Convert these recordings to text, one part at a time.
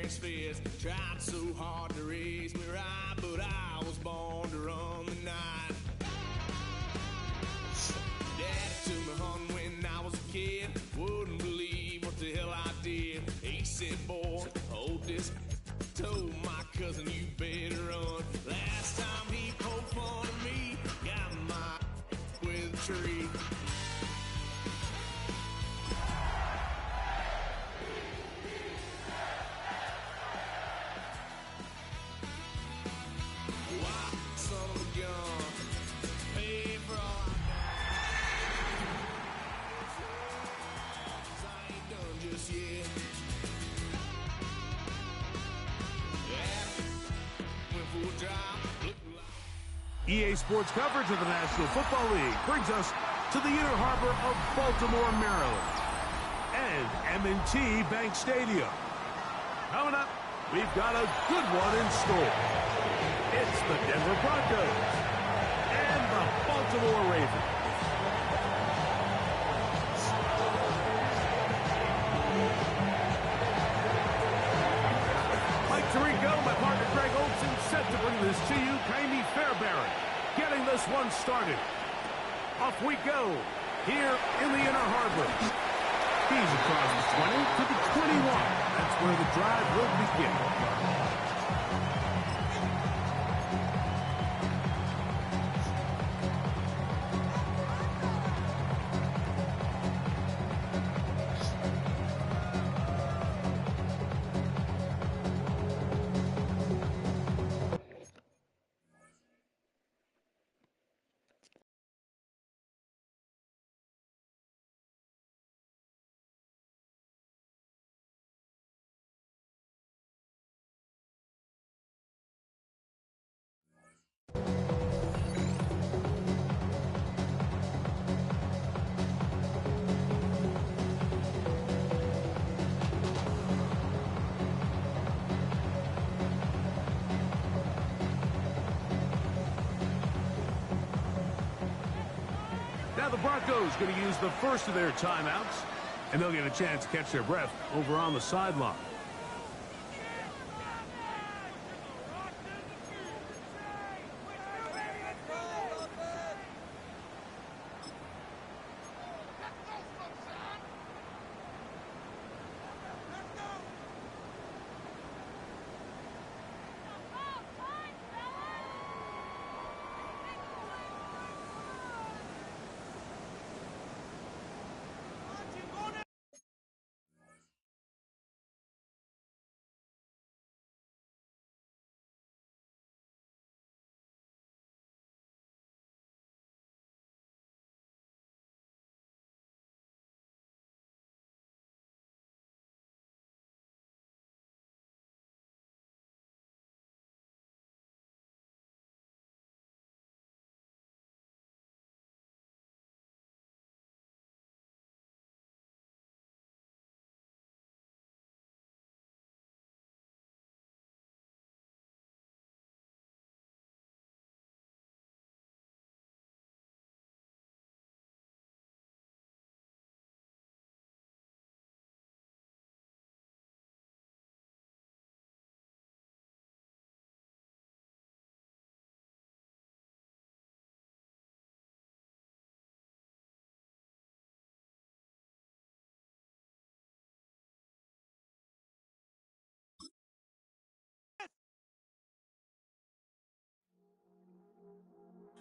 parents' fears. Tried so hard to raise me right, but I was born to run the night. Daddy took me hunting when I was a kid. Wouldn't believe what the hell I did. He said, boy, hold this. Told my cousin, you better run. Last time he poked fun at me, got my with a tree. Son of a gun, pay for all I ain't done just yet. Went for a drive. EA Sports coverage of the National Football League brings us to the inner harbor of Baltimore, Maryland, and M&T Bank Stadium. Coming up, we've got a good one in store. It's the Denver Broncos and the Baltimore Ravens. Mike Tirico, my partner Greg Olson, set to bring this to you. Kaimi Fairbairn getting this one started. Off we go here in the inner harbor. He's across the 20 to the 21. That's where the drive will begin. Now the Broncos going to use the first of their timeouts, and they'll get a chance to catch their breath over on the sideline.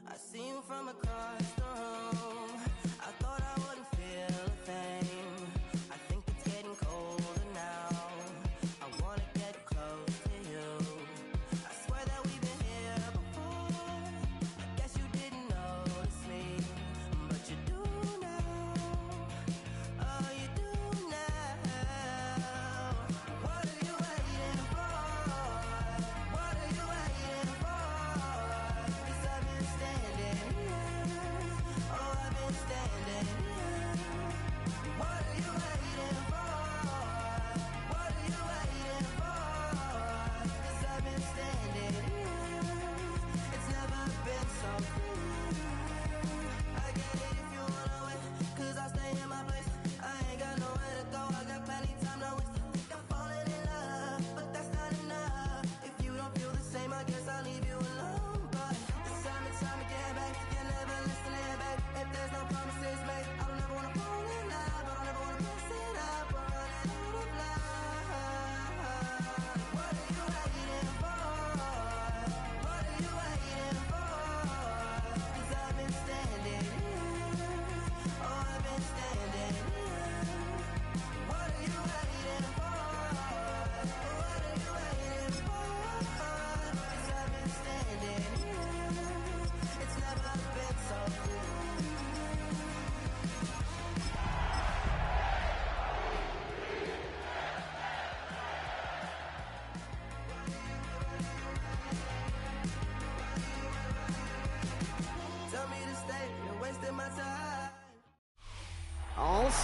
I see you from across the room. I thought I wouldn't feel a thing. I think it's getting colder now. I wanna get close to you. I swear that we've been here before. I guess you didn't notice me, but you do now. Oh, you do now. What are you waiting for? What are you waiting for? 'Cause I've been standing here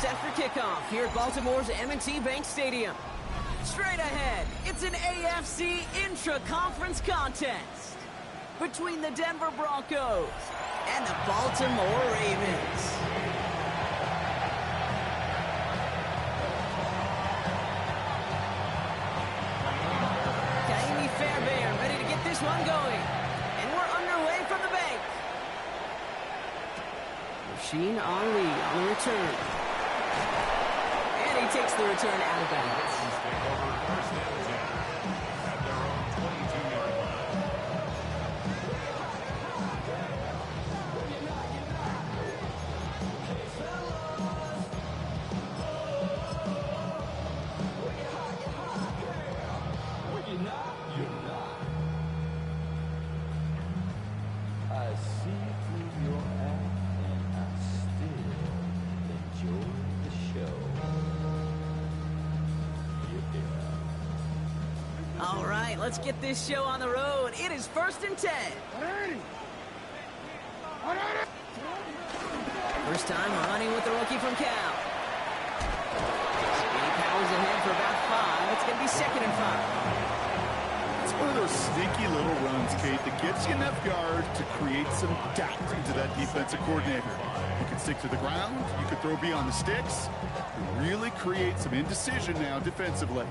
set for kickoff here at Baltimore's M&T Bank Stadium. Straight ahead, it's an AFC intra-conference contest between the Denver Broncos and the Baltimore Ravens. Kaimi Fairbairn ready to get this one going. And we're underway from the bank. Rasheen Ali on the return. And he takes the return out of bounds. All right, let's get this show on the road. It is 1st and 10. First time running with the rookie from Cal. He powers ahead for about 5. It's going to be 2nd and 5. It's one of those sneaky little runs, Kate, that gets you enough yards to create some doubt into that defensive coordinator. You can stick to the ground. You can throw beyond the sticks. You really create some indecision now defensively.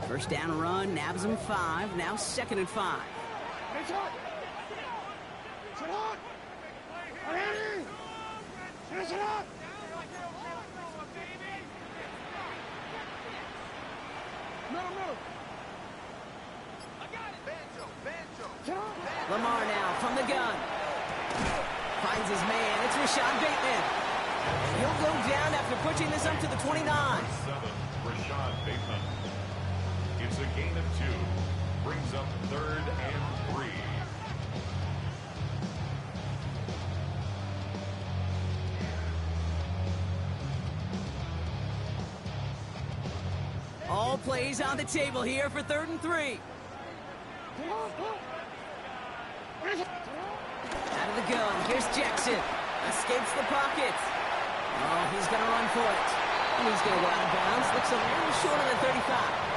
First down run, nabs him 5. Now 2nd and 5. Lamar now from the gun. Finds his man. It's Rashad Bateman. And he'll go down after pushing this up to the 29. 7, Rashad Bateman. It's a gain of 2. Brings up 3rd and 3. All plays on the table here for 3rd and 3. Out of the gun. Here's Jackson. Escapes the pocket. Oh, he's going to run for it. And he's going to go out of bounds. Looks a little shorter than 35.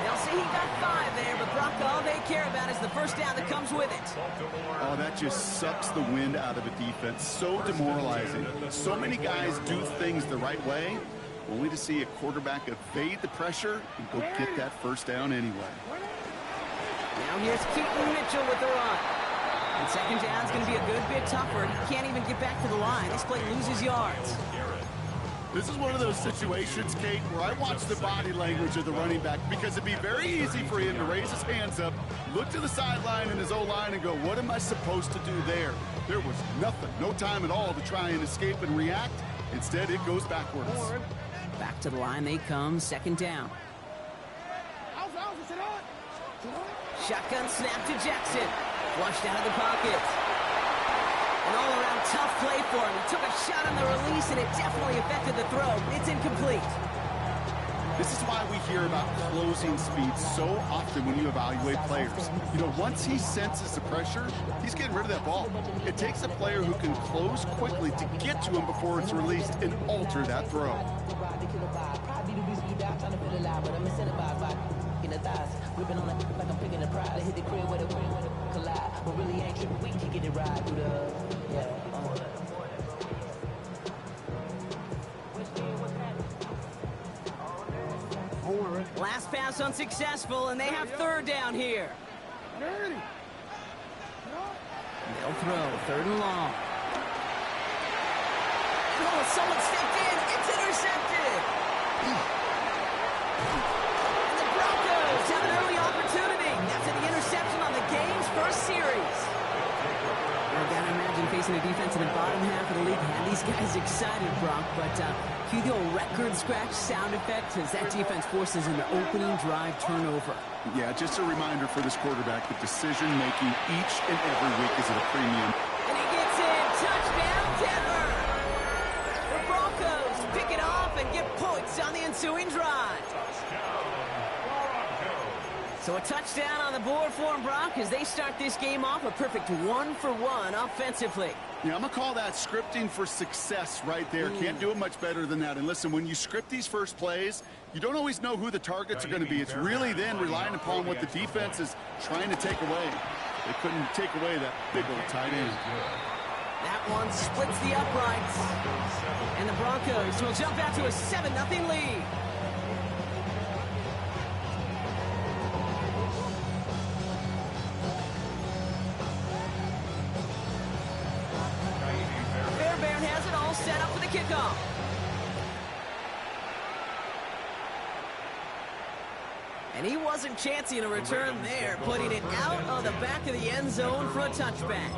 They'll see he got 5 there, but Brock, all they care about is the first down that comes with it. Oh, that just sucks the wind out of a defense. So demoralizing. So many guys do things the right way, only to see a quarterback evade the pressure and go get that first down anyway. Now here's Keaton Mitchell with the run. And 2nd down's going to be a good bit tougher. He can't even get back to the line. This play loses yards. This is one of those situations, Kate, where I watch the body language of the running back because it'd be very easy for him to raise his hands up, look to the sideline in his O-line and go, what am I supposed to do there? There was nothing, no time at all to try and escape and react. Instead, it goes backwards. Back to the line they come, 2nd down. Shotgun snap to Jackson. Flushed out of the pocket. An all-around tough play for him. He took a shot on the release, and it definitely affected the throw. It's incomplete. This is why we hear about closing speed so often when you evaluate players. You know, once he senses the pressure, he's getting rid of that ball. It takes a player who can close quickly to get to him before it's released and alter that throw. Last pass unsuccessful, and they have 3rd down here. They'll throw 3rd and long. Oh, someone stepped in. It's intercepted. And the Broncos have an early opportunity after the interception on the game's first series. I've got to imagine facing a defense in the bottom half of the league had these guys excited, Brock, but cue the old record scratch sound effect as that defense forces an opening drive turnover. Yeah, just a reminder for this quarterback that decision-making each and every week is at a premium. And he gets in. Touchdown, Denver! The Broncos pick it off and get points on the ensuing drive. So a touchdown on the board for them, Brock, as they start this game off a perfect 1-for-1 offensively. Yeah, I'm going to call that scripting for success right there. Can't do it much better than that. And listen, when you script these first plays, you don't always know who the targets are going to be. It's really then relying upon what the defense is trying to take away. They couldn't take away that big old tight end. That one splits the uprights. And the Broncos will jump out to a 7-0 lead. Fairbairn has it all set up for the kickoff. And he wasn't chancing a return there, putting it out of the back of the end zone for a touchback.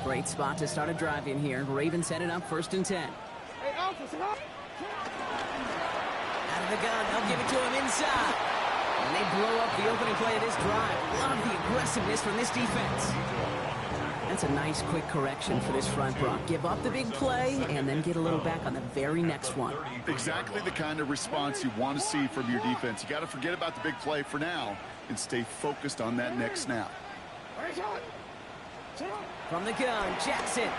Great spot to start a drive in here. Ravens set it up 1st and 10. Out of the gun, they'll give it to him inside. And they blow up the opening play of this drive. Love the aggressiveness from this defense. That's a nice quick correction for this front, Brock. Give up the big play and then get a little back on the very next one. Exactly the kind of response you want to see from your defense. You got to forget about the big play for now and stay focused on that next snap. From the gun, Jackson.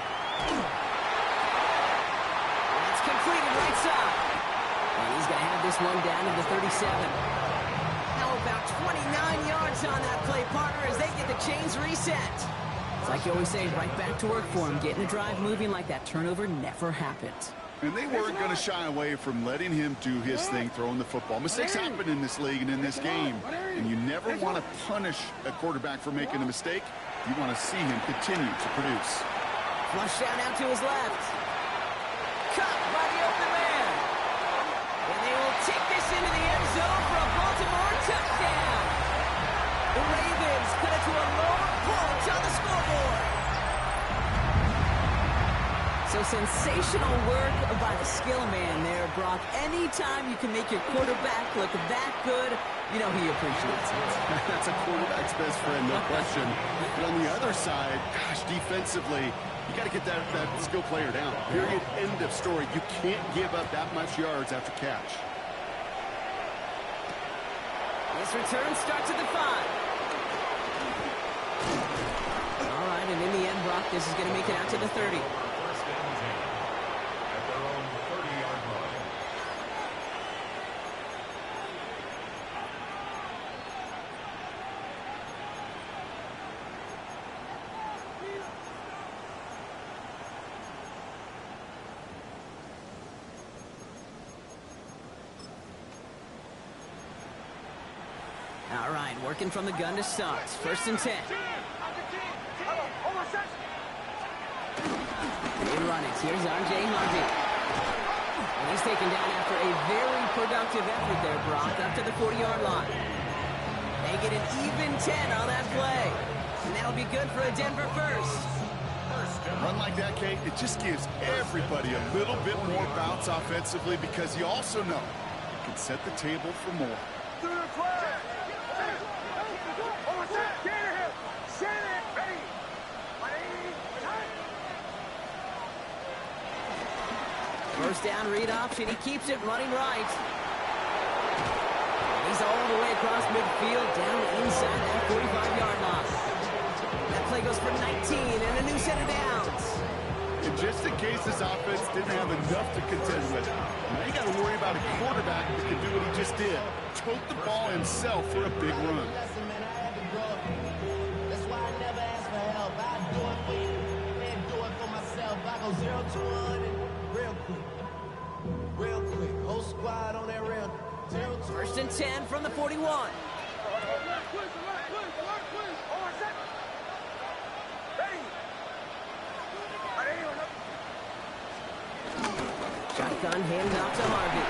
That's completed right side. And he's going to have this one down to the 37. Now about 29 yards on that play, partner, as they get the chains reset. It's like you always say, right back to work for him. Getting the drive moving like that turnover never happened. And they weren't going to shy away from letting him do his thing, throwing the football. Mistakes happen in this league and in this game. And you never want to punish a quarterback for making a mistake. You want to see him continue to produce. Flush down out to his left. Caught by the open man. And they will take this into the end zone for a Baltimore touchdown. The Ravens cut it to a lower point on the scoreboard. So sensational work by the skill man there, Brock. Anytime you can make your quarterback look that good, you know he appreciates it. That's a quarterback's best friend, no question. But on the other side, gosh, defensively, you got to get that skill player down. Period, end of story. You can't give up that much yards after catch. This return starts at the 5. All right, and in the end, Brock, this is going to make it out to the 30. All right, working from the gun to start. 1st and 10. They run it. Here's R.J. Harvey. And he's taken down after a very productive effort there, Brock, up to the 40-yard line. They get an even 10 on that play. And that'll be good for a Denver first. A run like that, Kate, it just gives everybody a little bit more bounce offensively because you also know you can set the table for more. First down read option. He keeps it running right. He's all the way across midfield, down inside that 45-yard line. That play goes for 19 and a new set of downs. And just in case this offense didn't have enough to contend with, now you got to worry about a quarterback that can do what he just did. Tote the ball himself for a big run. That's why I never ask for help. I do it for you and do it for myself. I go 0 to 100 real quick. Real quick. Whole squad on that rail. 0 to 1st and 10 from the 41. Shotgun handed off to Harvey.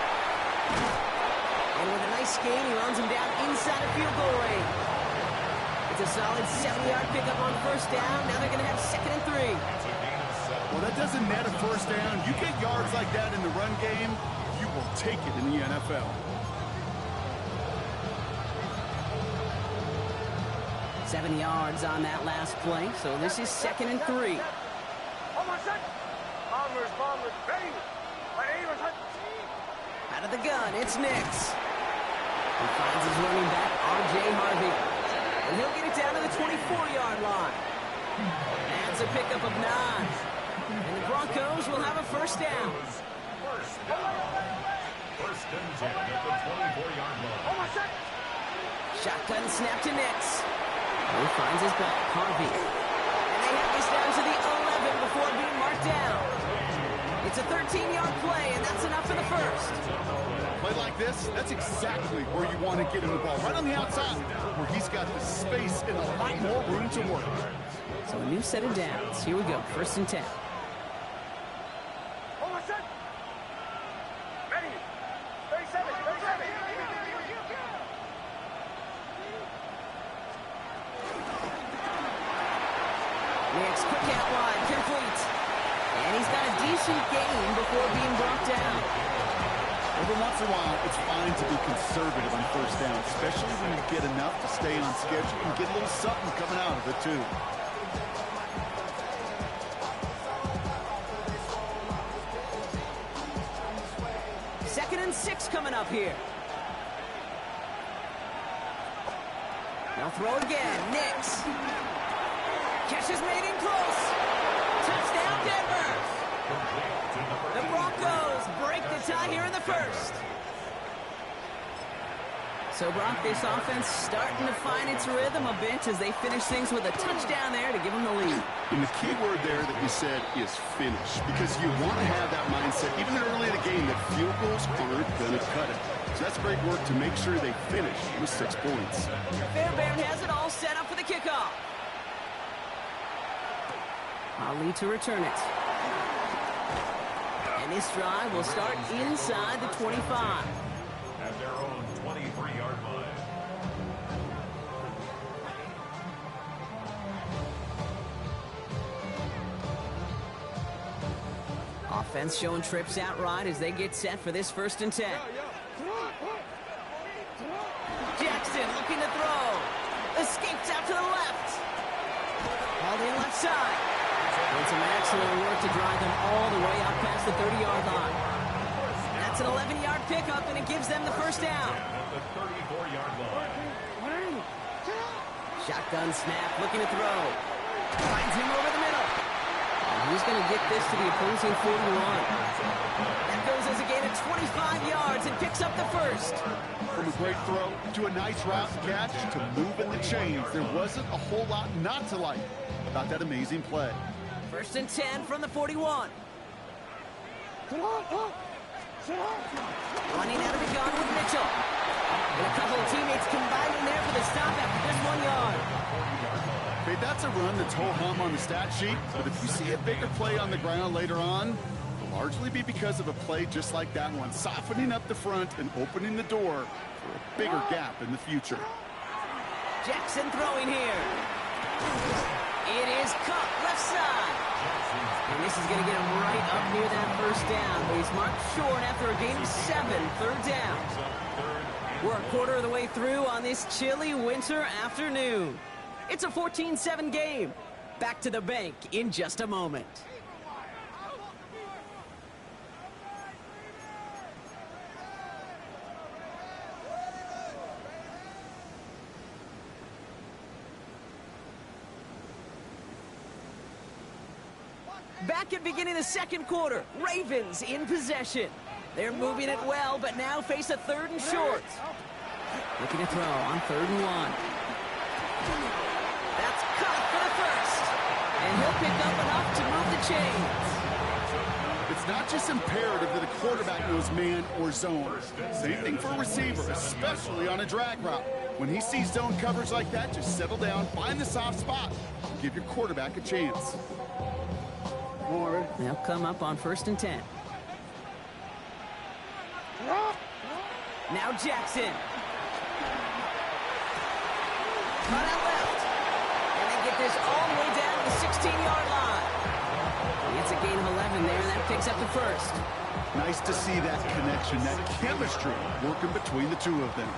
And with a nice gain, he runs him down inside of field goal range. It's a solid 70-yard pickup on first down. Now they're going to have 2nd and 3. Well, that doesn't net a first down. You get yards like that in the run game, you will take it in the NFL. 7 yards on that last play, so this is 2nd and 3. Out of the gun, it's Nix. He finds his running back, R.J. Harvey. And he'll get it down to the 24-yard line. That's a pickup of 9. And the Broncos will have a first down. First and 10 at the 24-yard line. Shotgun snap to Nix. He finds his back, Harvey. And they have this down to the 11 before being marked down. It's a 13-yard play, and that's enough for the first. Play like this, that's exactly where you want to get him the ball. Right on the outside, where he's got the space and a lot more room to work. So a new set of downs. Here we go, 1st and 10. Nix, quick out wide, complete. And he's got a decent gain before being brought down. Every once in a while, it's fine to be conservative on first down, especially when you get enough to stay on schedule and get a little something coming out of it, too. Second and 6 coming up here. They'll throw it again. Nix. Catch is made in close. Touchdown, Denver. The Broncos break the tie here in the first. So, Brock, this offense starting to find its rhythm a bit as they finish things with a touchdown there to give them the lead. And the key word there that you said is finish, because you want to have that mindset, even early in the game, that field goals aren't going to cut it. So that's great work to make sure they finish with 6 points. Fairbairn has it all set up for the kickoff. Ali to return it. And this drive will start inside the 25. At their own 23-yard line. Offense showing trips out right as they get set for this 1st and 10. Jackson looking to throw. Escapes out to the left. All the left side. Doing some excellent work to drive them all the way out past the 30-yard line. That's an 11-yard pickup, and it gives them the first down. At the 34-yard line. Shotgun snap, looking to throw. Finds him over the middle. And he's going to get this to the opposing 41. That goes as a gain of 25 yards and picks up the first. From a great throw to a nice route catch to moving the chains, there wasn't a whole lot not to like about that amazing play. 1st and 10 from the 41. Running out of the gun with Mitchell. And a couple of teammates combining there for the stop after just 1 yard. Okay, that's a run that's ho-hum on the stat sheet, but if you see a bigger play on the ground later on, it'll largely be because of a play just like that one, softening up the front and opening the door for a bigger gap in the future. Jackson throwing here. It is caught left side. And this is going to get him right up near that first down. But he's marked short after a gain of 7, 3rd down. We're a quarter of the way through on this chilly winter afternoon. It's a 14-7 game. Back to the bank in just a moment. Back at beginning of the 2nd quarter, Ravens in possession. They're moving it well, but now face a 3rd and short. Looking to throw on 3rd and 1. That's caught for the first. And he'll pick up enough to move the chains. It's not just imperative that a quarterback knows man or zone. Same thing for a receiver, especially on a drag route. When he sees zone coverage like that, just settle down, find the soft spot, and give your quarterback a chance. They'll come up on 1st and 10. Now Jackson. Cut out left. And they get this all the way down to the 16-yard line. It's a gain of 11 there, and that picks up the first. Nice to see that connection, that chemistry working between the two of them.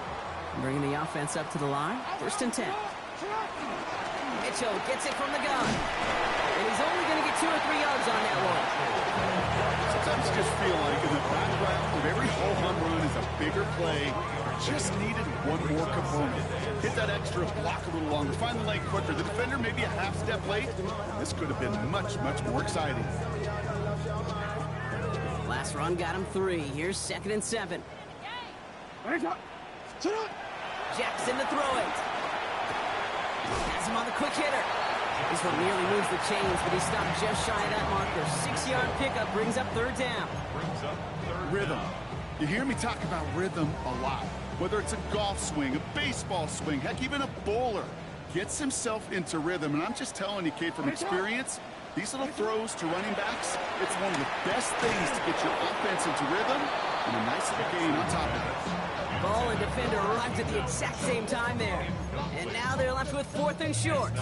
Bringing the offense up to the line. 1st and 10. Mitchell gets it from the gun. And he's only going to get 2 or 3 yards on that one. Sometimes you just feel like in the background of every home run is a bigger play. Just needed one more component. Hit that extra block a little longer. Find the lane quicker. The defender maybe a half step late. This could have been much, much more exciting. Last run got him 3. Here's 2nd and 7. Jackson to throw it. Has him on the quick hitter. This one nearly moves the chains, but he stopped just shy of that marker. 6-yard pickup brings up 3rd down. Rhythm. You hear me talk about rhythm a lot. Whether it's a golf swing, a baseball swing, heck, even a bowler gets himself into rhythm. And I'm just telling you, Kate, from experience, these little throws to running backs, it's one of the best things to get your offense into rhythm and a nice little gain on top of it. Ball and defender arrived at the exact same time there. And now they're left with 4th and short.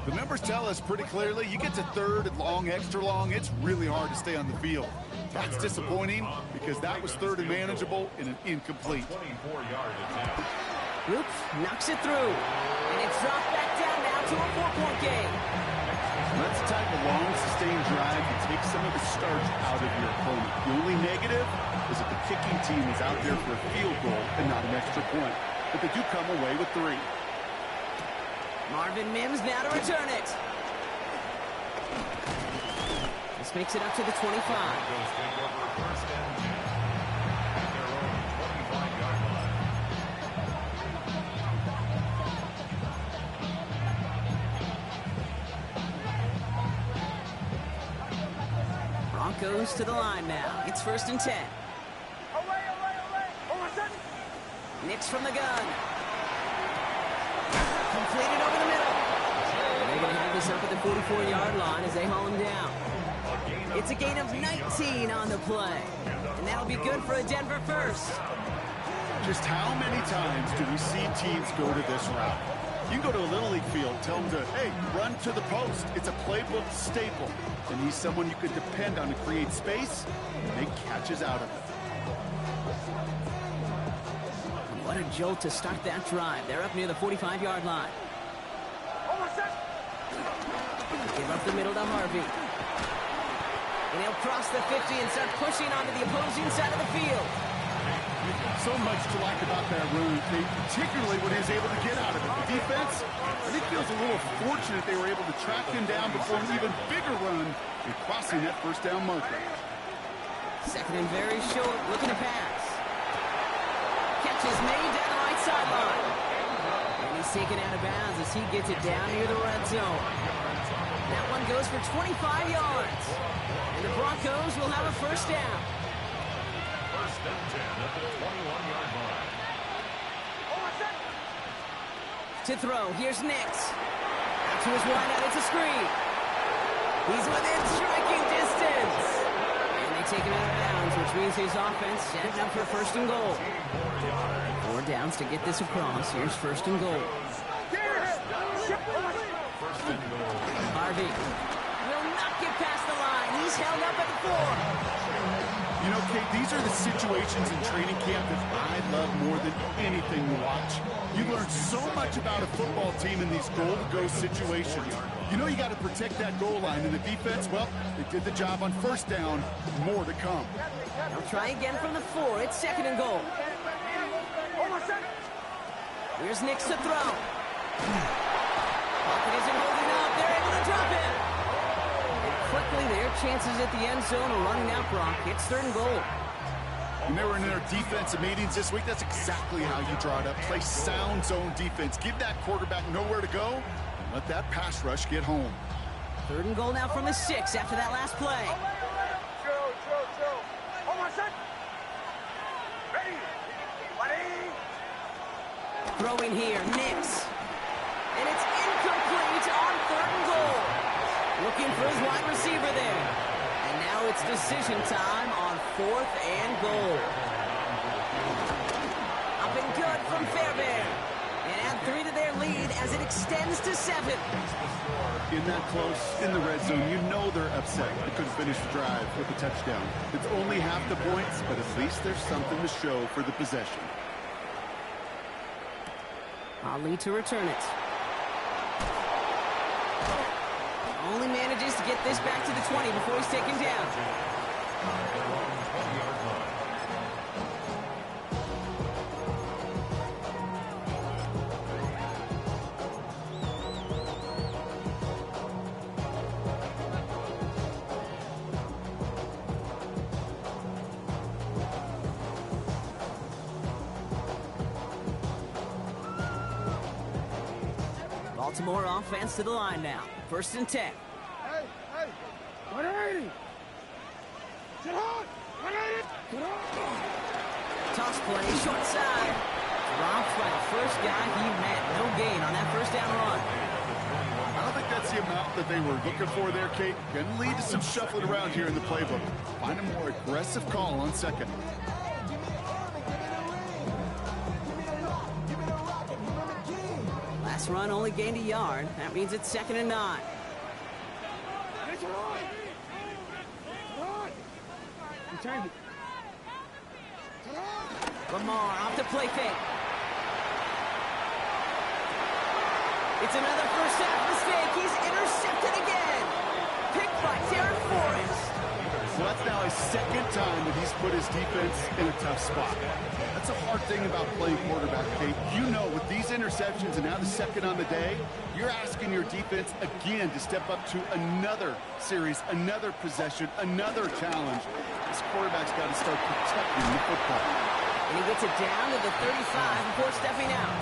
The numbers tell us pretty clearly, you get to 3rd and long, extra long, it's really hard to stay on the field. That's disappointing because that was 3rd and manageable in an incomplete. Oops, knocks it through. And it's dropped back down now to a 4-point game. That's the type of long, sustained drive that takes some of the starch out of your opponent. The only negative is that the kicking team is out there for a field goal and not an extra point. But they do come away with 3. Marvin Mims now to return it. This makes it up to the 25. Broncos to the line now. It's 1st and 10. Nix from the gun. Completed over the middle. And they're going to have this up at the 44-yard line as they haul him down. It's a gain of 19 on the play. And that'll be good for a Denver first. Just how many times do we see teams go to this route? You can go to a Little League field, tell them to, hey, run to the post. It's a playbook staple. And he's someone you could depend on to create space and make catches out of it. What a jolt to start that drive. They're up near the 45-yard line. Give up the middle to Harvey. And he'll cross the 50 and start pushing onto the opposing side of the field. So much to like about that run, particularly when he was able to get out of it. The defense, I think, feels a little fortunate they were able to track him down before an even bigger run and crossing that 1st down marker. 2nd and very short, looking to pass. Catch is made down the right sideline. And he's taken out of bounds as he gets it down near the red zone. That one goes for 25 yards. And the Broncos will have a 1st down. 1st and 10 at the 21-yard line. To throw, here's Nix. Out to his wideout, it's a screen. He's within striking distance. And they take him out of bounds, which means his offense set up for 1st and goal. 4 downs to get this across. Here's 1st and goal. Harvey will not get past the line. He's held up at the 4. You know, Kate, these are the situations in training camp that I love more than anything to watch. You learn so much about a football team in these goal-to-go situations. You know you got to protect that goal line, and the defense, well, they did the job on 1st down. More to come. They'll try again from the 4. It's 2nd and goal. Here's Nix to throw. Pocket isn't holding up. They're able to drop it. And quickly, their chances at the end zone are running out, Brock. It's 3rd and goal. When they were in their defensive meetings this week, that's exactly how you draw it up. Play sound zone defense. Give that quarterback nowhere to go, and let that pass rush get home. 3rd and goal now from the 6 after that last play. Throwing here, Nix. And it's incomplete on 3rd and goal. Looking for his wide receiver there. And now it's decision time on 4th and goal. from Fairbairn. And add 3 to their lead as it extends to 7. In that close, in the red zone, you know they're upset. They couldn't finish the drive with a touchdown. It's only half the points, but at least there's something to show for the possession. Ali to return it. Only manages to get this back to the 20 before he's taken down. Baltimore offense to the line now. 1st and 10. Hey, 180. Get hard. 180. Toss play, short side. Dropped by the first guy he met. No gain on that first down run. I don't think that's the amount that they were looking for there, Kate. Going to lead to some shuffling around here in the playbook. Find a more aggressive call on 2nd. Last run only gained a yard. That means it's 2nd and 9. Lamar off the play fake. It's another first half mistake. He's intercepted again. Picked by Darren Forrest. So that's now his 2nd time that he's put his defense in a tough spot. That's a hard thing about playing quarterback, Kate. You know, with these interceptions and now the 2nd on the day, you're asking your defense again to step up to another series, another possession, another challenge. This quarterback's got to start protecting the football. And he gets it down to the 35 before stepping out.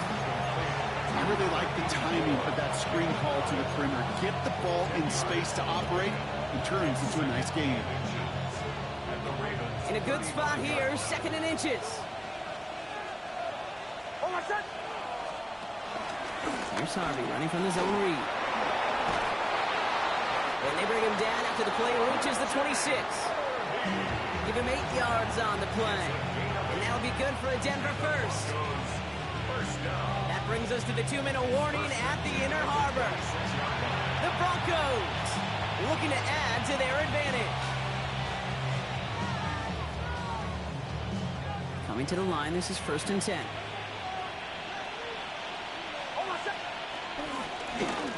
I really like the timing of that screen call to the perimeter. Get the ball in space to operate and turns into a nice game. In a good spot here, 2nd and inches. Here's Harvey running from the zone read. And they bring him down after the play reaches the 26. Give him 8 yards on the play. And that'll be good for a Denver first. That brings us to the 2-minute warning at the Inner Harbor. The Broncos looking to add to their advantage. Coming to the line, this is 1st and 10.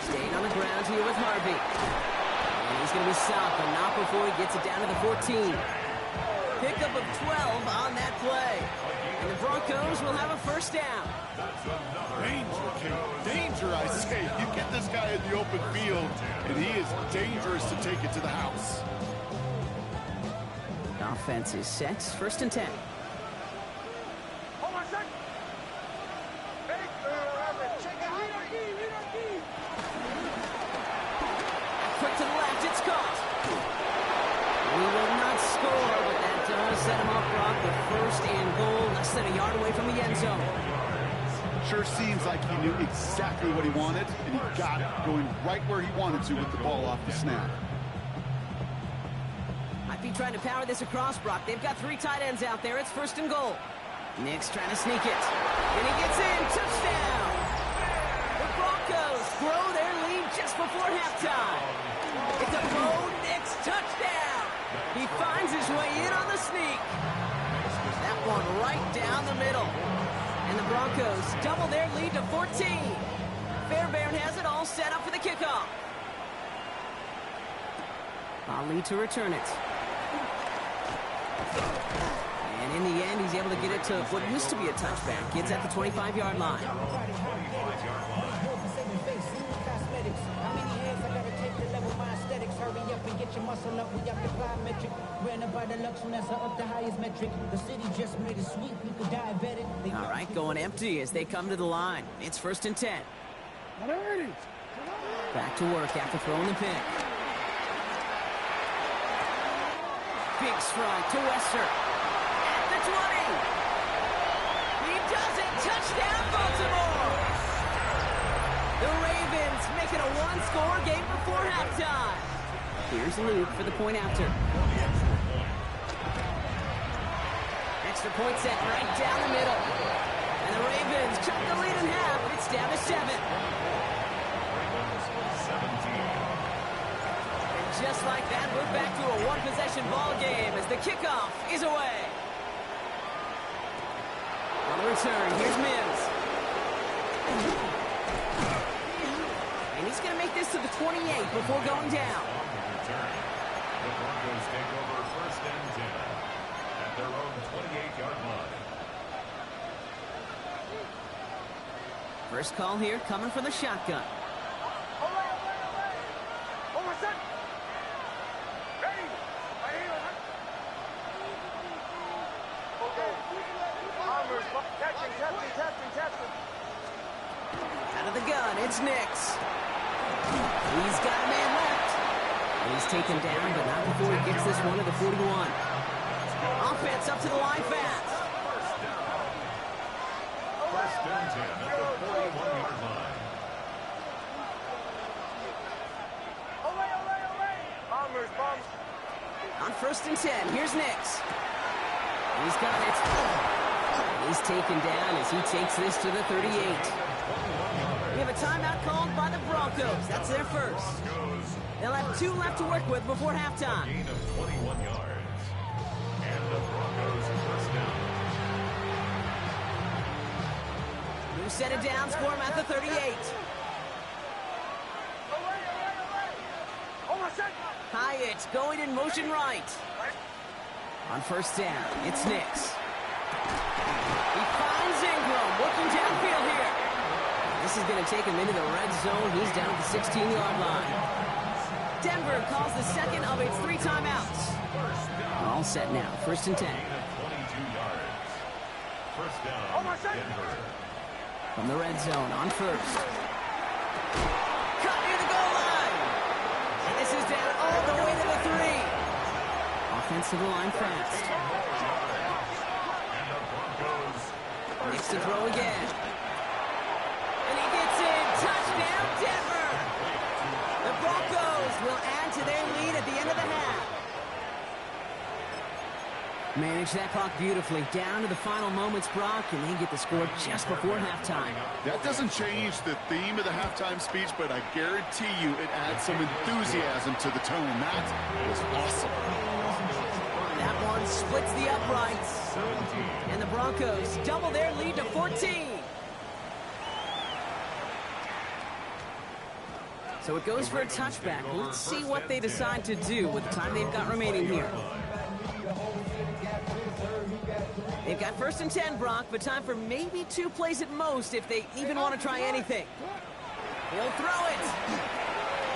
Staying on the ground here with Harvey. And he's going to be stopped, but not before he gets it down to the 14. Pickup of 12 on that play. And the Broncos will have a first down. Danger, Kate. Danger, I say. You get this guy in the open field, and he is dangerous to take it to the house. Offense is set. 1st and 10. Quick to the left, it's caught. We will not score, but that does set him up, Brock, with 1st and goal, less than a yard away from the end zone. Sure seems like he knew exactly what he wanted, and he got it, going right where he wanted to with the ball off the snap. Might be trying to power this across, Brock. They've got 3 tight ends out there. It's 1st and goal. Nick's trying to sneak it. And he gets in. Touchdown! The Broncos grow their lead just before halftime. It's a Bo Nix touchdown. He finds his way in on the sneak. That one right down the middle. And the Broncos double their lead to 14. Fairbairn has it all set up for the kickoff. Ali to return it. And in the end, he's able to get it to what used to be a touchback. Gets at the 25-yard line. All right, going empty as they come to the line. It's 1st and 10. Back to work after throwing the pick. Big strike to Wester. At the 20. He does it. Touchdown, Baltimore. The Ravens make it a 1-score game before halftime. Here's Luke for the point after. Extra point set right down the middle. And the the Ravens cut the lead in half. It's down to 7. Ravens 17. And just like that, we're back to a one-possession ball game as the kickoff is away. On the return, here's Mims. And he's going to make this to the 28 before going down. Return. The Broncos take over first and 10 at their own 28-yard line. First call here coming from the shotgun. Out of the gun, it's Nix. He's got a man left. And he's taken down, but not before he gets this one to the 41. Offense up to the line fast. First and 10 at the 41-yard line. On first and 10, here's Nix. He's got it. He's taken down as he takes this to the 38. We have a timeout called by the Broncos. That's their first. They'll have 2 left to work with before halftime. Gain of 21 yards. And the Broncos first down. Who set it down, score him at the 38. Hyatt going in motion right. On first down, it's Nix. He finds Ingram working downfield here. This is going to take him into the red zone. He's down at the 16-yard line. Denver calls the second of its 3 timeouts. All set now, first and 10. Gain of 22 yards. First down, Denver. From the red zone on first. Cut near the goal line. And this is down all the way to the 3. Offensive line fast. And the Broncos Needs to throw again. And he gets in. Touchdown, Denver. The Broncos will add to their lead at the end of the half. Manage that clock beautifully. Down to the final moments, Brock, and they get the score just before halftime. That doesn't change the theme of the halftime speech, but I guarantee you it adds some enthusiasm to the tone. That was awesome. That one splits the uprights. And the Broncos double their lead to 14. So it goes for a touchback. Let's see what they decide to do with the time they've got remaining here. They've got first and 10, Brock, but time for maybe 2 plays at most if they even want to try anything. He'll throw it.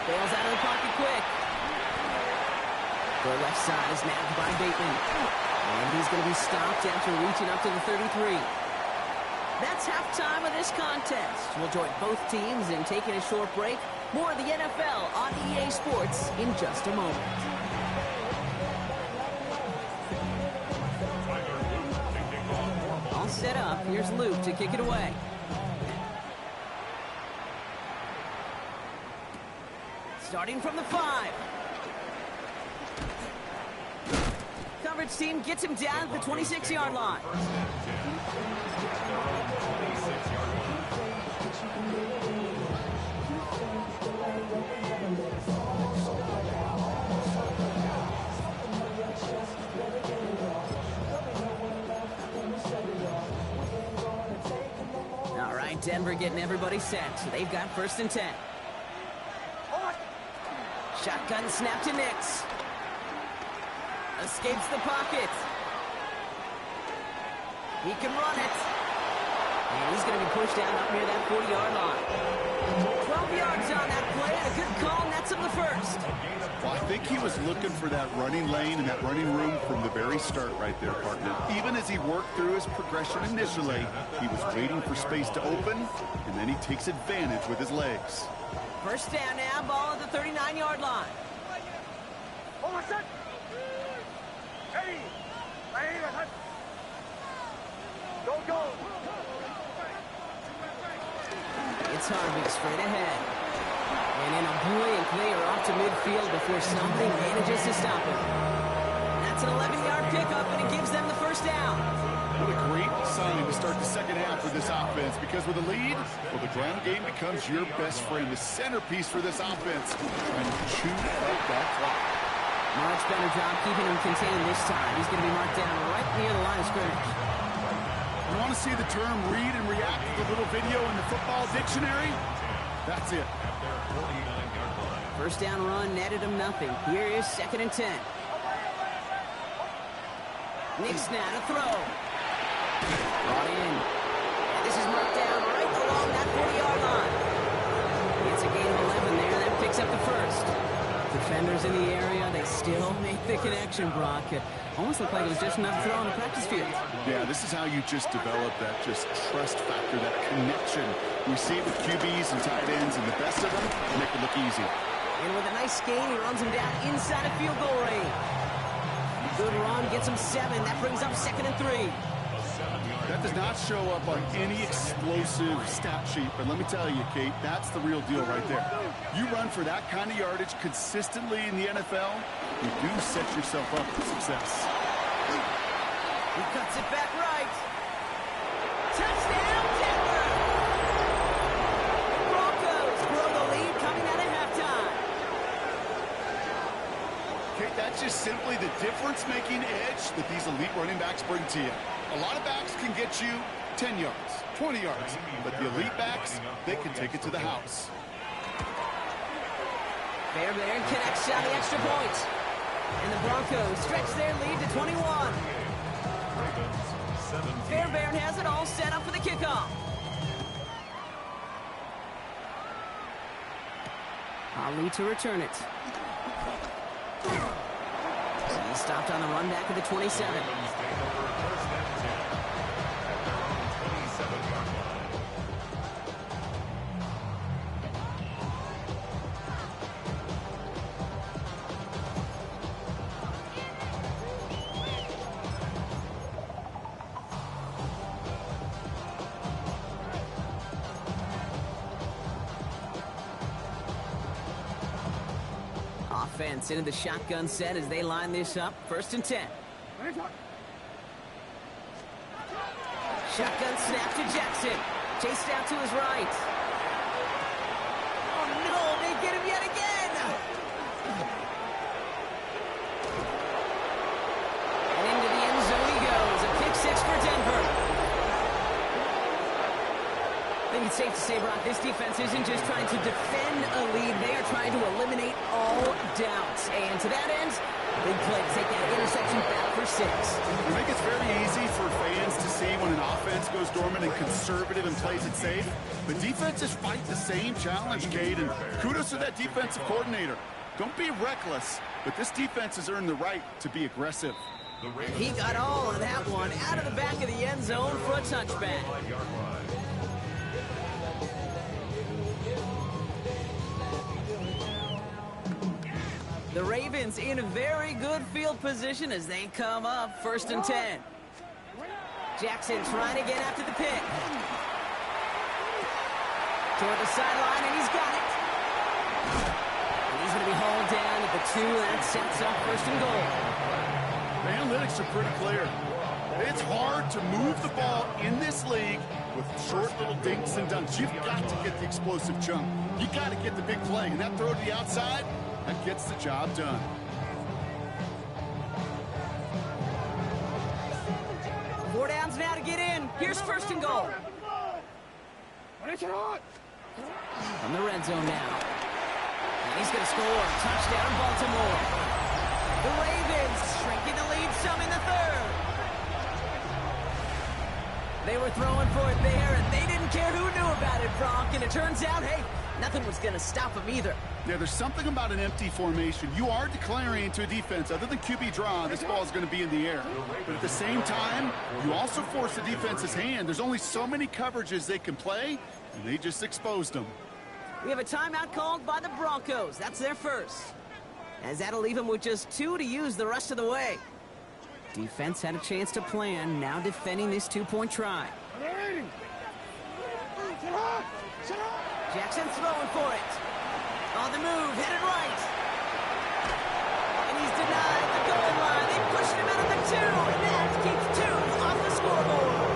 Bails out of the pocket quick. The left side is nabbed by Bateman. And he's going to be stopped after reaching up to the 33. That's halftime of this contest. We'll join both teams in taking a short break. More of the NFL on EA Sports in just a moment. All set up. Here's Luke to kick it away. Starting from the 5. Coverage team gets him down at the 26-yard line. All right, Denver getting everybody set. So they've got first and 10. Shotgun snap to Nix. Escapes the pocket. He can run it. And he's going to be pushed down up near that 40-yard line. 12 yards on that play, and a good call nets him the first. Well, I think he was looking for that running lane and that running room from the very start right there, partner. Even as he worked through his progression initially, he was waiting for space to open, and then he takes advantage with his legs. First down now, ball at the 39-yard line. It's Harvick straight ahead. And in a blink, they are off to midfield before somebody manages to stop him. That's an 11-yard short pickup, and it gives them the first down. What a great sign to start the second half for this offense, because with a lead, well, the ground game becomes your best friend, the centerpiece for this offense, trying to chew up that clock. Much better job keeping him contained this time. He's going to be marked down right near the line of scrimmage. You want to see the term read and react to the little video in the football dictionary? That's it. First down run netted him nothing. Here is 2nd and 10. Nick snap to throw. Brought in. And this is marked down right along that 40-yard line. It's a gain of 11 there. That picks up the first. Defenders in the area, they still make the connection, Brock. It almost looked like it was just enough throw on the practice field. Yeah, this is how you just develop that just trust factor, that connection. We see it with QBs and tight ends, and the best of them make it look easy. And with a nice gain, he runs him down inside of field goal range. Good run, gets him 7. That brings up 2nd and 3. That does not show up on any explosive stat sheet, but let me tell you, Kate, that's the real deal right there. You run for that kind of yardage consistently in the NFL, you do set yourself up for success. He cuts it back right. Touchdown, Denver! Broncos grow the lead coming out of halftime. Kate, that's just simply the difference-making edge that these elite running backs bring to you. A lot of backs can get you 10 yards, 20 yards, but the elite backs, they can take it to the house. Fairbairn connects on the extra point. And the Broncos stretch their lead to 21. Fairbairn has it all set up for the kickoff. Ali to return it. He stopped on the run back of the 27. Offense into the shotgun set as they line this up. 1st and 10. Shotgun snap to Jackson. Chased out to his right. Oh no, they get him yet again. And into the end zone he goes. A pick 6 for Denver. I think it's safe to say, Brock, this defense isn't just trying to defend a lead. They are trying to eliminate all doubts. And to that end, big play to take that interception back for 6. I think it's very easy for fans to see when an offense goes dormant and conservative and plays it safe. But defenses fight the same challenge, Cade, and kudos to that defensive coordinator. Don't be reckless, but this defense has earned the right to be aggressive. He got all of that one out of the back of the end zone for a touchback. The Ravens in a very good field position as they come up 1st and 10. Jackson trying to get after the pick. Toward the sideline, and he's got it. And he's going to be hauled down at the 2. That sets up 1st and goal. The analytics are pretty clear. It's hard to move the ball in this league with short little dinks and dunks. You've got to get the explosive chunk. You got to get the big play, and that throw to the outside, that gets the job done. Four downs now to get in. Here's 1st and goal. From the red zone now. And he's going to score. Touchdown, Baltimore. The Ravens shrinking the lead some in the 3rd. They were throwing for it there, and they didn't care who knew about it, Brock. And it turns out, hey, nothing was going to stop them either. Yeah, there's something about an empty formation. You are declaring to a defense, other than QB draw, this ball is going to be in the air. But at the same time, you also force the defense's hand. There's only so many coverages they can play, and they just exposed them. We have a timeout called by the Broncos. That's their first. As that'll leave them with just 2 to use the rest of the way. Defense had a chance to plan, now defending this 2-point try. Jackson throwing for it. On the move, headed right. And he's denied the goal line. They pushed him out of the and that keeps 2 off the scoreboard.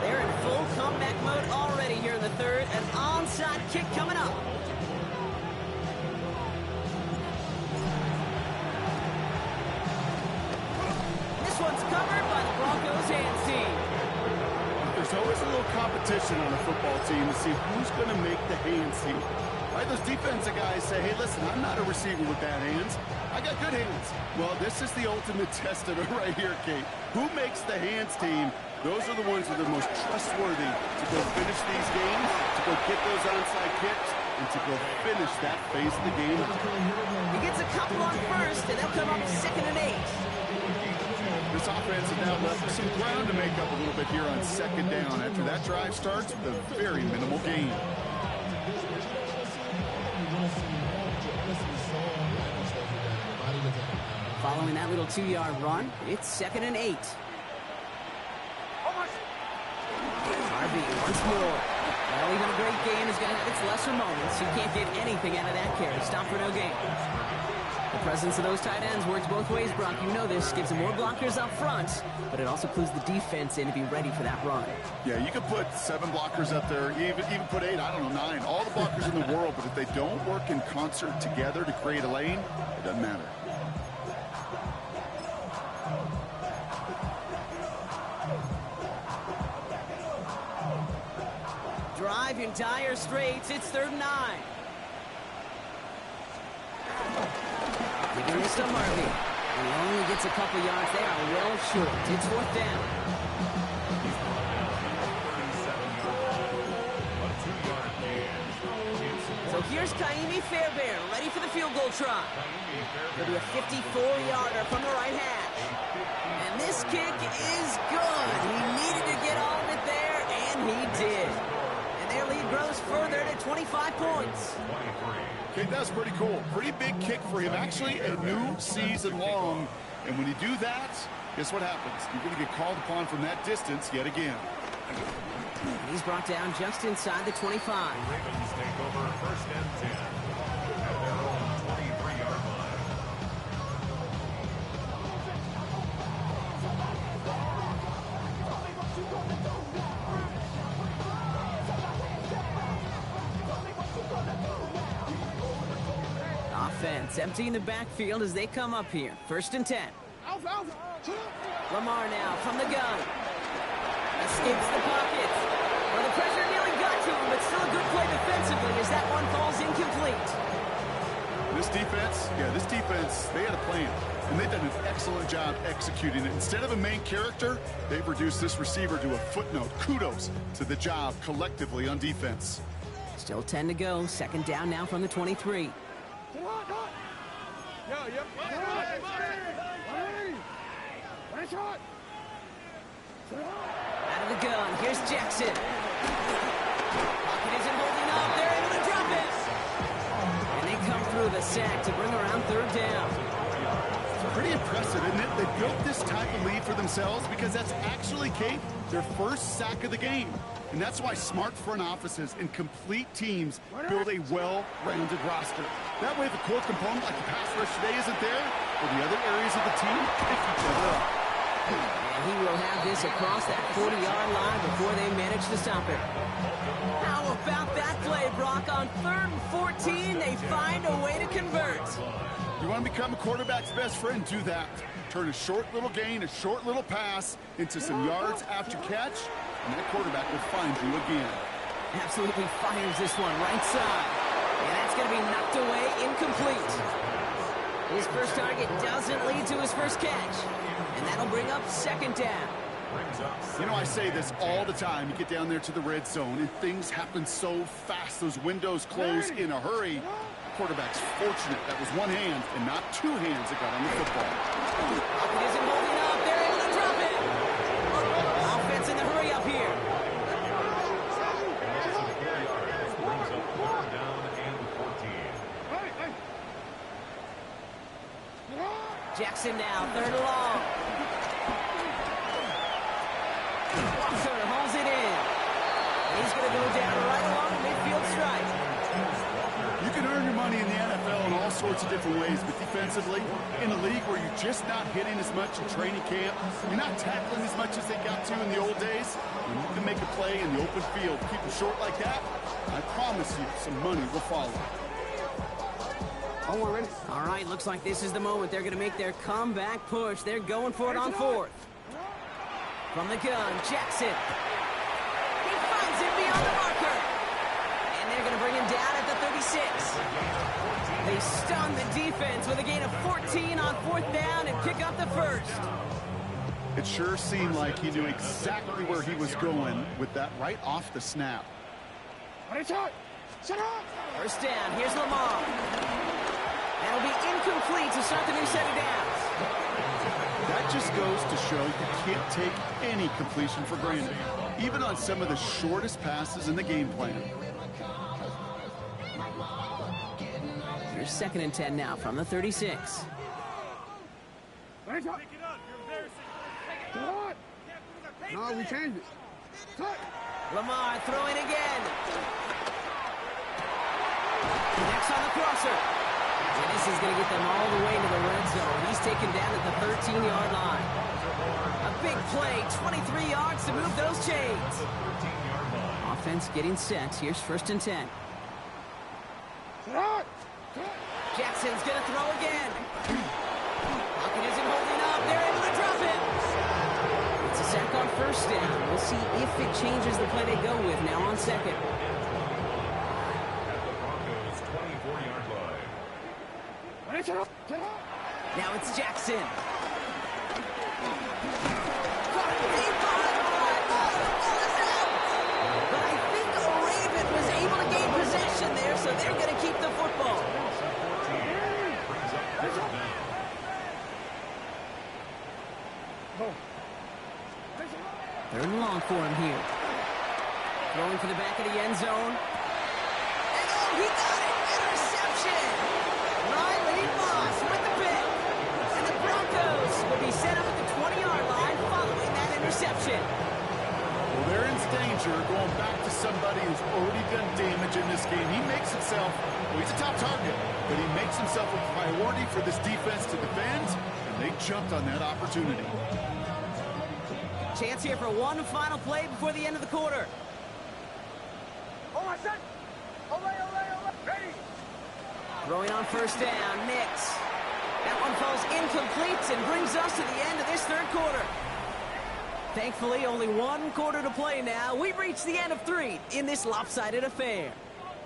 They're in full comeback mode already here in the third. An onside kick coming up. This one's covered by the Broncos hands team. There's always a little competition on a football team to see who's going to make the hands team. Right? Those defensive guys say, hey, listen, I'm not a receiver with bad hands. I got good hands. Well, this is the ultimate test of it right here, Kate. Who makes the hands team? Those are the ones that are the most trustworthy to go finish these games, to go get those onside kicks, and to go finish that phase of the game. He gets a couple on first, and they'll come up 2nd and 8. This offense has now left some ground to make up a little bit here on 2nd down after that drive starts with a very minimal gain. Following that little 2-yard run, it's 2nd and 8. Harvey once more. Well, even a great game is going to have its lesser moments. You can't get anything out of that carry. Stop for no gain. The presence of those tight ends works both ways, Brock. You know this. Gives them more blockers up front, but it also clues the defense in to be ready for that run. Yeah, you could put 7 blockers up there, even put 8, I don't know, 9. All the blockers in the world, but if they don't work in concert together to create a lane, it doesn't matter. Drive in dire straits. It's 3rd and 9. Giving this to Harvey. And he only gets a couple yards. They are well short. It's 4th down. So here's Kaimi Fairbairn, ready for the field goal try. It'll be a 54-yarder from the right hash. And this kick is good. He needed to get all of it there, and he did. And their lead grows further to 25 points. Okay, that's pretty cool. Pretty big kick for him. Actually, a new season long. And when you do that, guess what happens? You're going to get called upon from that distance yet again. He's brought down just inside the 25. Ravens take over 1st and 10 at their own 23-yard line. Offense emptying the backfield as they come up here. 1st and 10. Lamar now from the gun. Escapes the pocket. Well, the pressure nearly got to him, but still a good play defensively as that one falls incomplete. This defense, they had a plan, and they've done an excellent job executing it. Instead of a main character, they've reduced this receiver to a footnote. Kudos to the job collectively on defense. Still 10 to go. 2nd down now from the 23. Out of the gun, here's Jackson. Pocket isn't holding up. They're able to drop it. And they come through the sack to bring around 3rd down. It's pretty impressive, isn't it? They built this type of lead for themselves because that's actually, Kate, their first sack of the game. And that's why smart front offices and complete teams build a well-rounded roster. That way, the core component like the pass rush today isn't there, or the other areas of the team pick each other up. And he will have this across that 40-yard line before they manage to stop it. How about that play, Brock? On 3rd and 14, they find a way to convert. You want to become a quarterback's best friend, do that. Turn a short little gain, a short little pass into some yards after catch, and that quarterback will find you again. Absolutely fires this one right side. And that's going to be knocked away, incomplete. His first target doesn't lead to his first catch. And that'll bring up 2nd down. You know, I say this all the time. You get down there to the red zone, and things happen so fast. Those windows close in a hurry. Quarterback's fortunate that was one hand and not 2 hands that got on the football. It isn't holding up. They're able to drop it. Offense in the hurry up here. Brings up 3rd down and 14. Jackson now, 3rd and long. Walker holds it in. He's going to go down right along the midfield stripe. You can earn your money in the NFL in all sorts of different ways, but defensively, in a league where you're just not hitting as much in training camp, you're not tackling as much as they got to in the old days, when you can make a play in the open field, keep them short like that, I promise you some money will follow. All right, looks like this is the moment they're going to make their comeback push. They're going for it on fourth. From the gun, Jackson. He finds him beyond the marker. And they're going to bring him down at the 36. They stun the defense with a gain of 14 on fourth down and pick up the first. It sure seemed like he knew exactly where he was going with that right off the snap. First down, here's Lamar. That'll be incomplete to start the new set of downs. That just goes to show you can't take any completion for granted, even on some of the shortest passes in the game plan. Here's 2nd and 10 now from the 36. No, we changed it. Lamar throwing again. Next on the crosser. And this is going to get them all the way to the red zone. He's taken down at the 13-yard line. A big play, 23 yards to move those chains. Offense getting set. Here's 1st and 10. Jackson's going to throw again. Lockett isn't holding up. They're able to drop it. It's a sack on 1st down. We'll see if it changes the play they go with now on 2nd. Now it's Jackson. But I think Raven was able to gain possession there, so they're going to keep the football. 3rd and long for him here. Throwing for the back of the end zone. And oh, he got it! Interception! Riley Moss with the pick. And the Broncos will be set up at the 20-yard line following that interception. Well, they're in danger going back to somebody who's already done damage in this game. He makes himself, well, he's a top target, but he makes himself a priority for this defense to defend, and they jumped on that opportunity. Chance here for one final play before the end of the quarter. Throwing on 1st down, Nix. That one falls incomplete and brings us to the end of this 3rd quarter. Thankfully, only 1 quarter to play now. We've reached the end of 3 in this lopsided affair.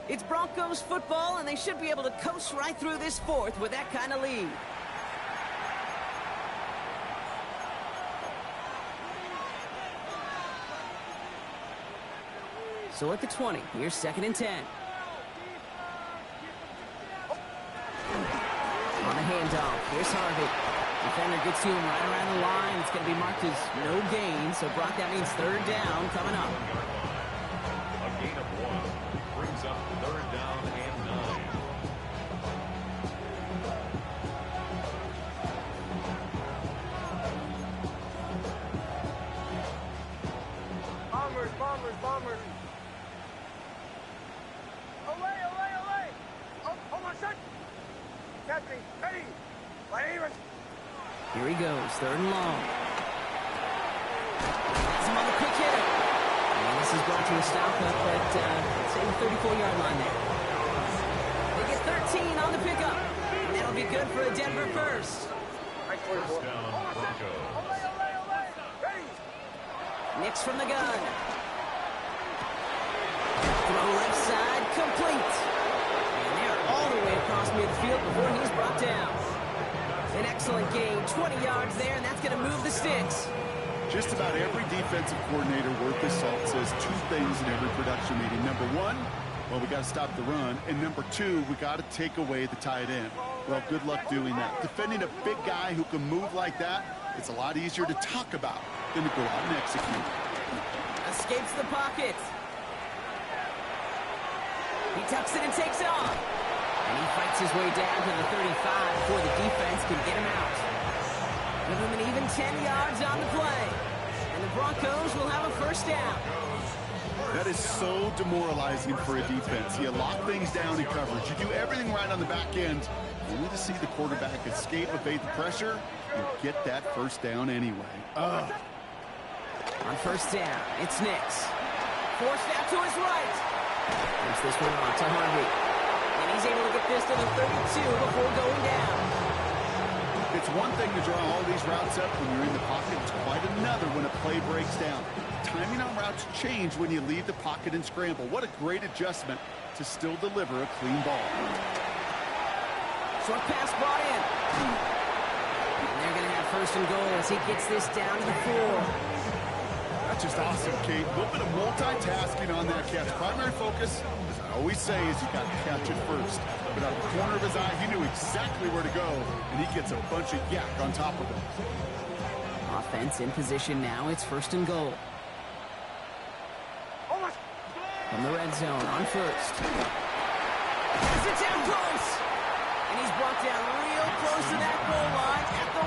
It's Broncos football, and they should be able to coast right through this 4th with that kind of lead. So at the 20, here's 2nd and 10. On the handoff, here's Harvey. Defender gets to him right around the line. It's going to be marked as no gain. So, Brock, that means 3rd down coming up. A gain of 1 brings up 3rd down and 9. Bombers. Olay. Oh, my son. Captain, ready. Here he goes, 3rd and long. That's him on the quick hitter. And this is brought to a stop up at, say, the 34-yard line there. They get 13 on the pickup. And that'll be good for a Denver first. First down, Broncos. Ready. Nix from the gun. Throw left side, complete. And they're all the way across midfield before he's brought down. An excellent game, 20 yards there, and that's going to move the sticks. Just about every defensive coordinator worth his salt says 2 things in every production meeting. Number 1, well, we got to stop the run. And number 2, we got to take away the tight end. Well, good luck doing that. Defending a big guy who can move like that, it's a lot easier to talk about than to go out and execute. Escapes the pocket. He tucks it and takes off. And he fights his way down to the 35 before the defense can get him out. Give him an even 10 yards on the play. And the Broncos will have a 1st down. That is so demoralizing for a defense. You lock things down in coverage. You do everything right on the back end, only to see the quarterback escape, evade the pressure, and get that first down anyway. On first down, it's Nix. Forced out to his right. Puts this one on to Harvey. And he's able to get this to the 32 before going down. It's one thing to draw all these routes up when you're in the pocket. It's quite another when a play breaks down. Timing on routes change when you leave the pocket and scramble. What a great adjustment to still deliver a clean ball. Short pass brought in. And they're going to have first and goal as he gets this down to the 4. That's just awesome, Kate. A little bit of multitasking on that catch. Primary focus, as I always say, is you got to catch it first. But out of the corner of his eye, he knew exactly where to go, and he gets a bunch of yak on top of it. Offense in position now. It's first and goal. From the red zone on first. Has it down close. And he's brought down real close to that goal line at the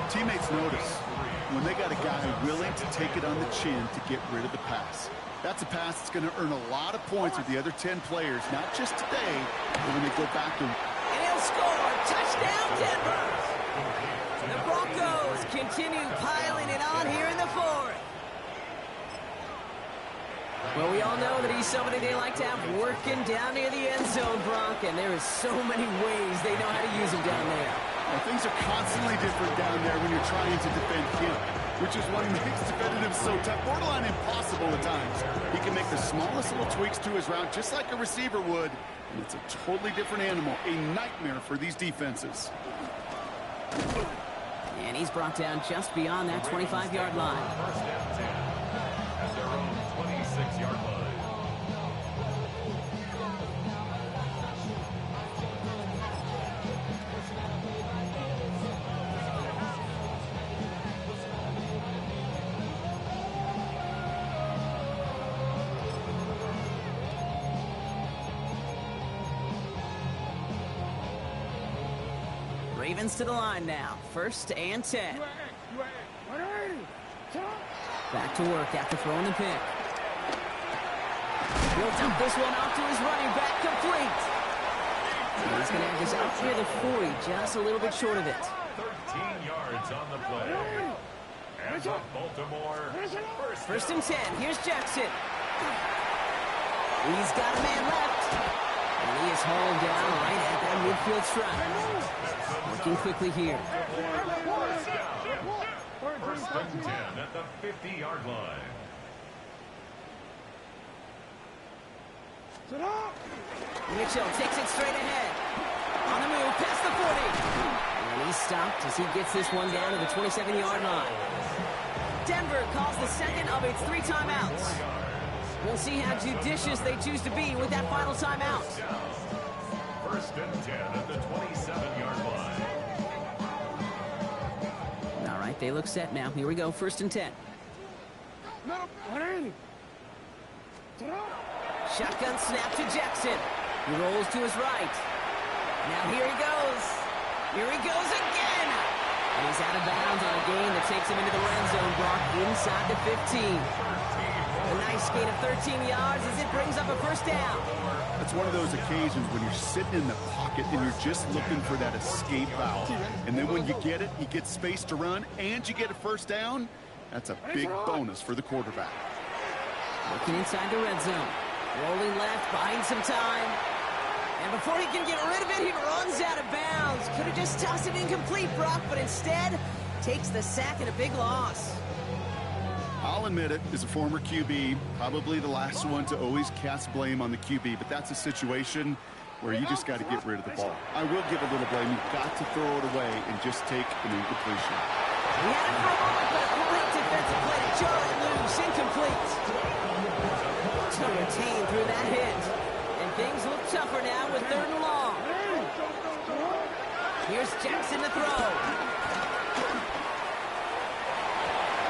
1. Teammates notice when they got a guy willing to take it on the chin to get rid of the pass. That's a pass that's going to earn a lot of points with the other 10 players, not just today, but when they go back to... And he'll score! Touchdown, Denver! The Broncos continue piling it on here in the 4th. Well, we all know that he's somebody they like to have working down near the end zone, Brock, and there is so many ways they know how to use him down there. Well, things are constantly different down there when you're trying to defend him, which is what makes defending him so tough, borderline impossible at times. He can make the smallest little tweaks to his route just like a receiver would, and it's a totally different animal, a nightmare for these defenses. And he's brought down just beyond that 25-yard line. First and 10 at their own 26-yard line. Ravens to the line now. First and 10. Back to work after throwing the pick. He'll dump this one off to his running back, complete. And he's going to have this out near the 40, just a little bit short of it. 13 yards on the play. And Baltimore First and 10. Here's Jackson. He's got a man left. And he is hauled down right at that midfield strike. Working quickly here. First and 10 at the 50-yard line. Mitchell takes it straight ahead. On the move, past the 40. And he's stopped as he gets this one down to the 27-yard line. Denver calls the second of its 3 timeouts. We'll see how judicious they choose to be with that final timeout. First and 10 at the 27-yard line. All right, they look set now. Here we go, first and 10. Shotgun snap to Jackson. He rolls to his right. Now here he goes. Here he goes again. And he's out of bounds on a gain that takes him into the end zone, Brock, inside the 15. A nice gain of 13 yards as it brings up a first down. It's one of those occasions when you're sitting in the pocket and you're just looking for that escape valve. And then when you get it, you get space to run, and you get a first down. That's a big bonus for the quarterback. Looking inside the red zone. Rolling left, buying some time. And before he can get rid of it, he runs out of bounds. Could have just tossed it incomplete, Brock, but instead takes the sack and a big loss. I'll admit it, as a former QB, probably the last one to always cast blame on the QB, but that's a situation where you just got to get rid of the ball. I will give a little blame. You've got to throw it away and just take an incompletion. He had it for a moment, but a great defensive play to jar it loose, incomplete. To retain through that hit. And things look tougher now with 3rd and long. Here's Jackson to throw.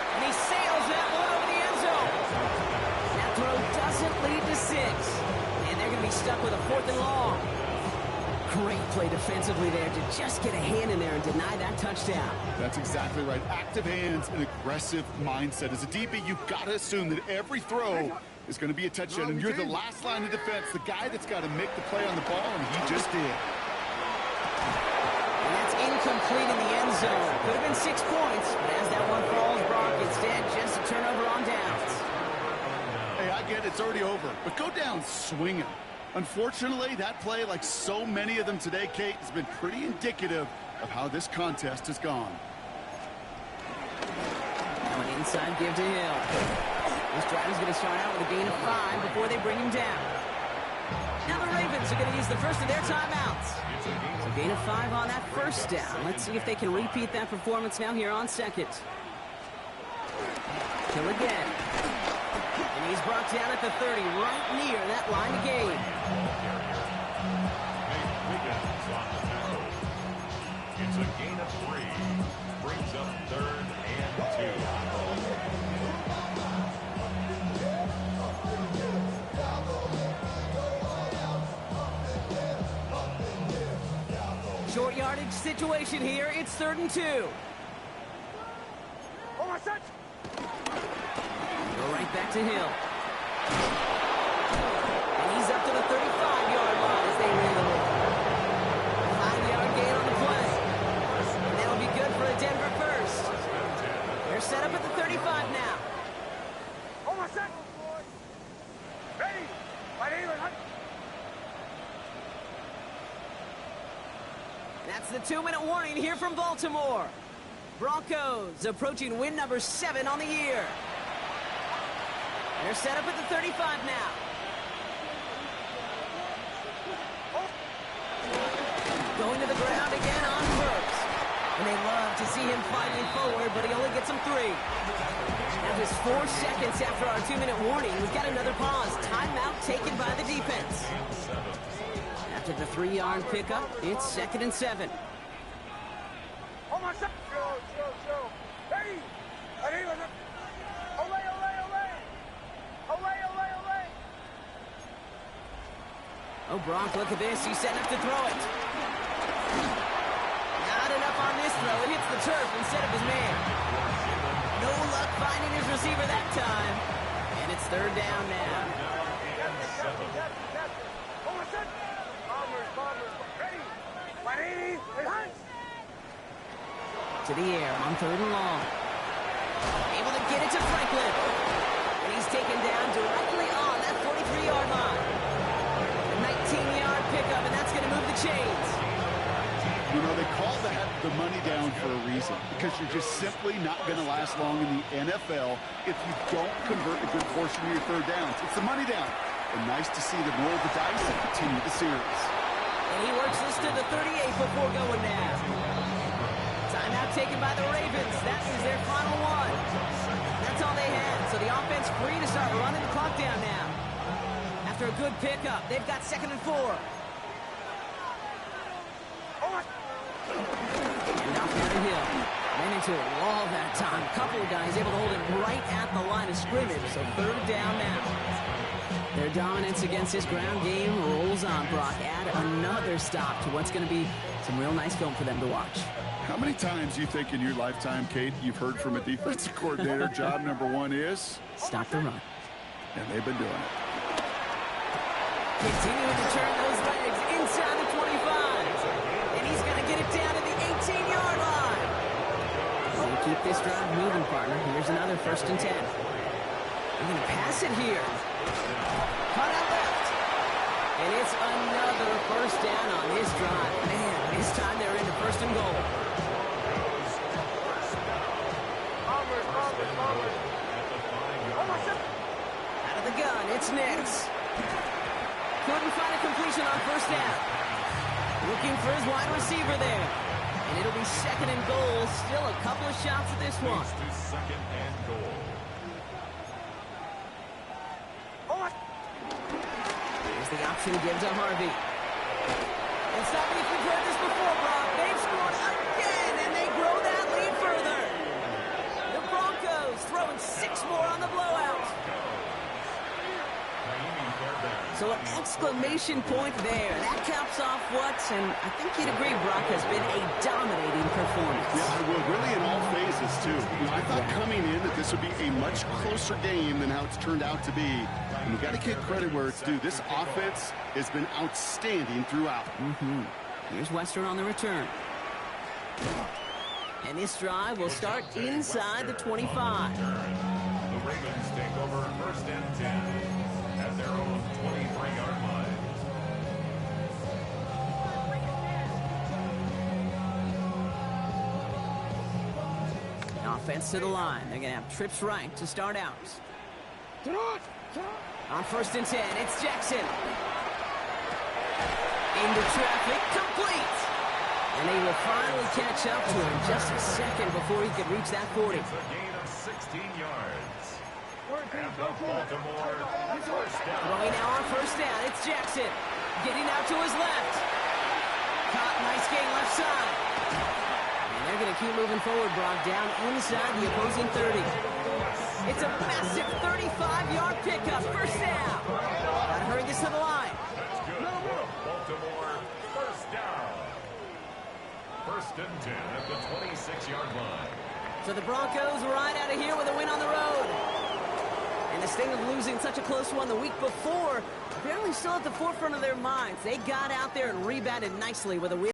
And he sails that one over the end zone. That throw doesn't lead to 6. And they're going to be stuck with a 4th and long. Great play defensively there to just get a hand in there and deny that touchdown. That's exactly right. Active hands and aggressive mindset. As a DB, you've got to assume that every throw is going to be a touchdown, and you're the last line of defense, the guy that's got to make the play on the ball, and he just did. And that's incomplete in the end zone. Could have been 6 points, but as that one falls, Brock, instead just a turnover on downs. Hey, I get it, it's already over, but go down swinging. Unfortunately, that play, like so many of them today, Kate, has been pretty indicative of how this contest has gone. Now an inside give to Hill. This drive is going to start out with a gain of 5 before they bring him down. Now the Ravens are going to use the first of their timeouts. So gain of 5 on that first down. Let's see if they can repeat that performance now here on second. Hill again. And he's brought down at the 30, right near that line of gain. It's a gain of 3. Brings up 3rd and 2. Short yardage situation here. It's 3rd and 2. Oh, my son! Go right back to Hill. And he's up to the 35-yard line as they win the ball. 5-yard gain on the play. And that'll be good for a Denver first. They're set up at the 35 now. Oh, my son! Ready! My name is... That's the 2-minute warning here from Baltimore. Broncos approaching win number 7 on the year. They're set up at the 35 now. Going to the ground again on Burks. And they love to see him fighting forward, but he only gets him 3. Now just 4 seconds after our 2-minute warning, we've got another pause. Timeout taken by the defense. After the 3-yard pickup, it's 2nd and 7. Oh, my son! Show. Ready! My name is... Olay! Oh, Brock, look at this. He's setting up to throw it. Not enough on this throw. It hits the turf instead of his man. No luck finding his receiver that time. And it's 3rd down now. Captain. Oh, my son! Bombers. Ready! My name is Hans! To the air on 3rd and long. Able to get it to Franklin. And he's taken down directly on that 43-yard line. A 19-yard pickup, and that's going to move the chains. You know, they call that the money down for a reason, because you're just simply not going to last long in the NFL if you don't convert a good portion of your 3rd downs. It's the money down. And nice to see them roll the dice and continue the series. And he works this to the 38 before going down. Timeout taken by the Ravens. That is their final one. That's all they had. So the offense free to start running the clock down now. After a good pickup, they've got 2nd and 4. And out there to Hill. Ran into a wall that time. A couple of guys able to hold him right at the line of scrimmage. So 3rd down now. Their dominance against this ground game rolls on, Brock. Add another stop to what's going to be some real nice film for them to watch. How many times do you think in your lifetime, Kate, you've heard from a defensive coordinator, job number 1 is? Stop the run. And they've been doing it. Continuing to turn those legs inside the 25. And he's going to get it down to the 18-yard line. So keep this drive moving, partner. Here's another 1st and 10. They're going to pass it here. Cut out left. And it's another 1st down on this drive. Man, this time they're into 1st and goal. Bombers. Out of the gun, it's Nix. Couldn't find a completion on 1st down. Looking for his wide receiver there. And it'll be 2nd and goal. Still a couple of shots at this one. To 2nd and goal. Here's the option given to Harvey. And stop me if you've heard this before, Brock. They've scored again, and they grow that lead further. The Broncos throwing 6 more on the blowout. Naimi Fairbairn So an exclamation point there. That caps off what, and I think you'd agree, Brock, has been a dominating performance. Yeah, I would. Really in all phases, too. You know, I thought coming in that this would be a much closer game than how it's turned out to be. And you got to give credit where it's due. This offense has been outstanding throughout. Here's Western on the return. And this drive will start inside the 25. The Ravens take over first and 10 at their own 23-yard line. Offense to the line. They're going to have trips right to start out. On first and 10, it's Jackson. Into traffic, complete. And they will finally catch up to him just a second before he could reach that 40. It's a gain of 16 yards. And the Baltimore first down. Throwing now on first down, it's Jackson. Getting out to his left. Caught, nice gain left side. And they're going to keep moving forward, Brock, down inside the opposing 30. It's a massive 35-yard pickup, first down. Gotta hurry this to the line. That's good for Baltimore first down. First and 10 at the 26-yard line. So the Broncos right out of here with a win on the road. And the sting of losing such a close one the week before, apparently still at the forefront of their minds. They got out there and rebounded nicely with a win.